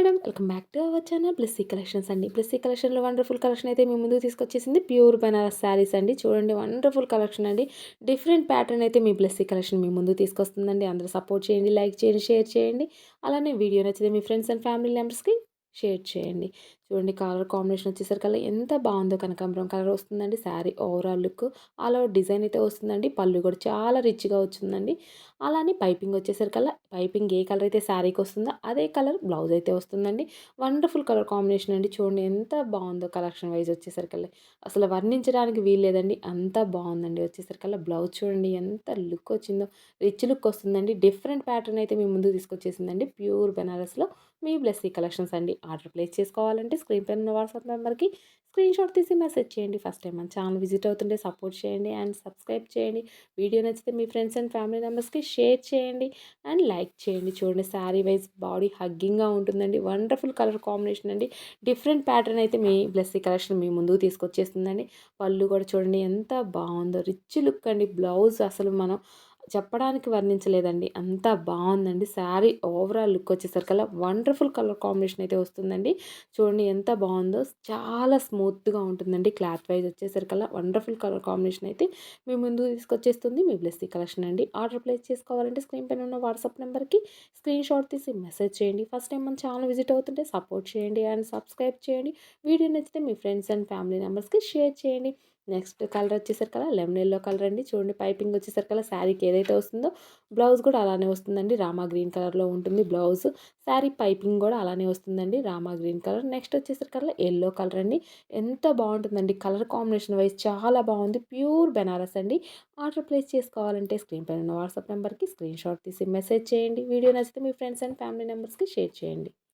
Madam, welcome back to our channel Blessy collections అండి. బ్లెస్సీ కలెక్షన్‌లో wonderful collection అయితే మీ ముందుకు తీసుకొచ్చేసింది ప్యూర్ బనారస్ శారీస్ అండి. చూడండి వండర్‌ఫుల్ కలెక్షన్ అండి. డిఫరెంట్ ప్యాటర్న్ అయితే మీ బ్లెస్సీ కలెక్షన్ మీ ముందుకు తీసుకొస్తుందండి. అందరూ సపోర్ట్ చేయండి, లైక్ చేయండి, షేర్ చేయండి. అలానే వీడియో నచ్చితే మీ ఫ్రెండ్స్ అండ్ ఫ్యామిలీ మెంబర్స్‌కి షేర్ చేయండి. చూడండి కలర్ కాంబినేషన్ వచ్చేసరికల్లా ఎంత బాగుందో కనకాంబరం కలర్ వస్తుందండి. Sari overall look all over design అయితే వస్తుందండి. పళ్ళు కూడా చాలా రిచ్‌గా వచ్చిందండి. అలానే పైపింగ్ వచ్చేసరికల్లా పైపింగ్ ఏ కలర్ అయితే శారీకి వస్తుందో అదే కలర్ బ్లౌజ్ అయితే వస్తుందండి. వండర్‌ఫుల్ కలర్ కాంబినేషన్ అండి. చూడండి ఎంత బాగుందో కలెక్షన్ వైస్ వచ్చేసరికల్లా. అసలు వర్ణించడానికి వీల్లేదండి. అంత బాగుందండి. వచ్చేసరికల్లా బ్లౌజ్ చూడండి ఎంత లుక్ వచ్చిందో. రిచ్ లుక్ వస్తుందండి. డిఫరెంట్ ప్యాటర్న్ అయితే మీ ముందుకు తీసుకొచ్చేసిందండి. ప్యూర్ బెనారస్‌లో మీ బ్లెస్సీ కలెక్షన్స్ అండి. ఆర్డర్ ప్లేస్ చేసుకోవాలంటే స్క్రీన్ పైన ఉన్న వాట్సాప్ నెంబర్‌కి స్క్రీన్‌షాట్ తీసి మెసేజ్ చేయండి. ఫస్ట్ టైం మన ఛానల్ విజిట్ అవుతుంటే సపోర్ట్ చేయండి అండ్ సబ్స్క్రైబ్ చేయండి. వీడియో నచ్చితే మీ ఫ్రెండ్స్ అండ్ ఫ్యామిలీ మెంబర్స్‌కి షేర్ చేయండి అండ్ లైక్ చేయండి. చూడండి శారీ వైస్ బాడీ హగ్గింగ్‌గా ఉంటుందండి. వండర్‌ఫుల్ కలర్ కాంబినేషన్ అండి. డిఫరెంట్ ప్యాటర్న్ అయితే మీ బ్లెస్సీ కలెక్షన్ మీ ముందుకు తీసుకొచ్చేస్తుందండి. పళ్ళు కూడా చూడండి ఎంత బాగుందో. రిచ్ లుక్ అండి. బ్లౌజ్ అసలు మనం చెప్పడానికి వర్ణించలేదండి. అంత బావుందండి. శారీ ఓవరాల్ లుక్ వచ్చేసరికల్లా వండర్‌ఫుల్ కలర్ కాంబినేషన్ అయితే వస్తుందండి. చూడండి ఎంత బావుందో. చాలా స్మూత్‌గా ఉంటుందండి. క్లాత్ వైస్ వచ్చేసరికల్లా వండర్‌ఫుల్ కలర్ కాంబినేషన్ అయితే మీ ముందుకు తీసుకొచ్చేస్తుంది మీ బ్లెస్సీ కలెక్షన్ అండి. ఆర్డర్ ప్లేస్ చేసుకోవాలంటే స్క్రీన్ పైన ఉన్న వాట్సాప్ నెంబర్‌కి స్క్రీన్‌షాట్ తీసి మెసేజ్ చేయండి. ఫస్ట్ టైం మన ఛానల్ విజిట్ అవుతుంటే సపోర్ట్ చేయండి అండ్ సబ్స్క్రైబ్ చేయండి. వీడియో నచ్చితే మీ ఫ్రెండ్స్ అండ్ ఫ్యామిలీ మెంబర్స్‌కి షేర్ చేయండి. నెక్స్ట్ కలర్ వచ్చేసరికల్లా లెమన్ యెల్లో కలర్ అండి. చూడండి పైపింగ్ వచ్చేసరికల్లా శారీకి ఏదైతే వస్తుందో బ్లౌజ్ కూడా అలానే వస్తుందండి. రామా గ్రీన్ కలర్‌లో ఉంటుంది బ్లౌజ్. శారీ పైపింగ్ కూడా అలానే వస్తుందండి. Rama green colour. నెక్స్ట్ వచ్చేసరికల్లా యెల్లో కలర్ అండి. ఎంత బావుంటుందండి. కలర్ కాంబినేషన్ వైస్ చాలా బావుంది. ప్యూర్ బెనారస్ అండి. ఆర్డర్ ప్లేస్ చేసుకోవాలంటే స్క్రీన్ పైన ఉన్న వాట్సాప్ నెంబర్‌కి స్క్రీన్‌షాట్ తీసి మెసేజ్ చేయండి. వీడియో నచ్చితే మీ ఫ్రెండ్స్ అండ్ ఫ్యామిలీ మెంబర్స్‌కి షేర్ చేయండి.